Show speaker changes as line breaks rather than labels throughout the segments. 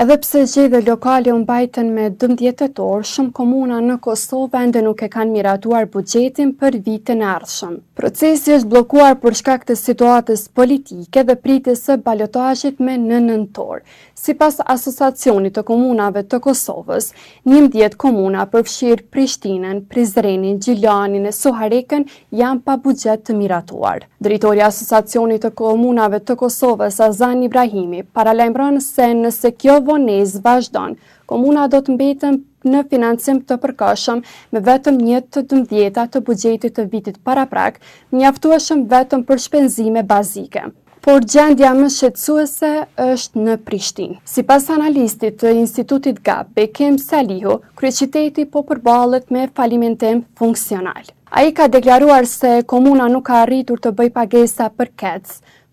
Edhe pse zgjedhjet lokale u mbajtën me 12 tetor, shumë komuna në Kosovë ende nuk e kanë miratuar buxhetin për vitin e ardhshëm. Procesi është bllokuar për shkak të situatës politike dhe pritjes së balotazhit me në nëntor. Sipas Asociacionit të Komunave të Kosovës, 11 komuna përfshirë Prishtinën, Prizrenin, Gjilanin e Suharekën janë pa buxhet të miratuar. Drejtori i Asociacionit të Komunave të Kosovës, Azan Ibrahimi, paralajmëron se nëse kjo vonesë vazhdon, komuna do të mbeten në financim të përkohshëm me vetëm 1/12 të buxhetit të vitit paraprak, mjaftueshëm vetëm për shpenzime bazike. Por gjendja më shqetësuese është në Prishtinë. Sipas analistit të Institutit GAP, Bekim Salihu, kryeqyteti po përballet me falimentim funksional. Ai ka deklaruar se komuna nuk ka arritur të bëjë pagesa për KEC,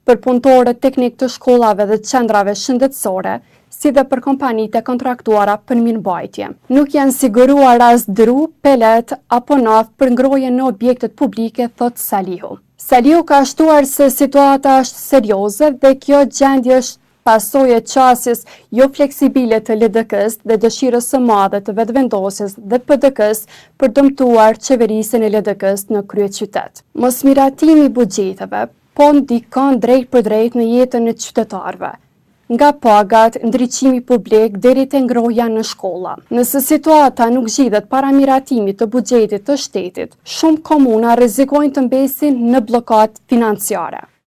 për punëtorët teknik të shkollave dhe qendrave shëndetësore, si dhe për kompanitë e kontraktuara për mirëmbajtje. Nuk janë siguruar as dru, pelet apo naftë për ngrohje në objektet publike, thot Salihu. Salihu ka shtuar se situata është serioze dhe kjo gjendje është pasojë e qasjes jo fleksibile të LDK-s dhe dëshirës së madhe të vetëvendosjes dhe PDK-s për dëmtuar qeverisjen e LDK-s në kryeqytet. Mosmiratimi i buxheteve po ndikon drejt për drejt në jetën e qytetarëve, nga pagat, ndriçimi publik deri te ngrohja në shkolla. Nëse situata nuk zgjidhet para miratimit të buxhetit të shtetit, shumë komuna rrezikojnë të mbesin në bllokat financiare.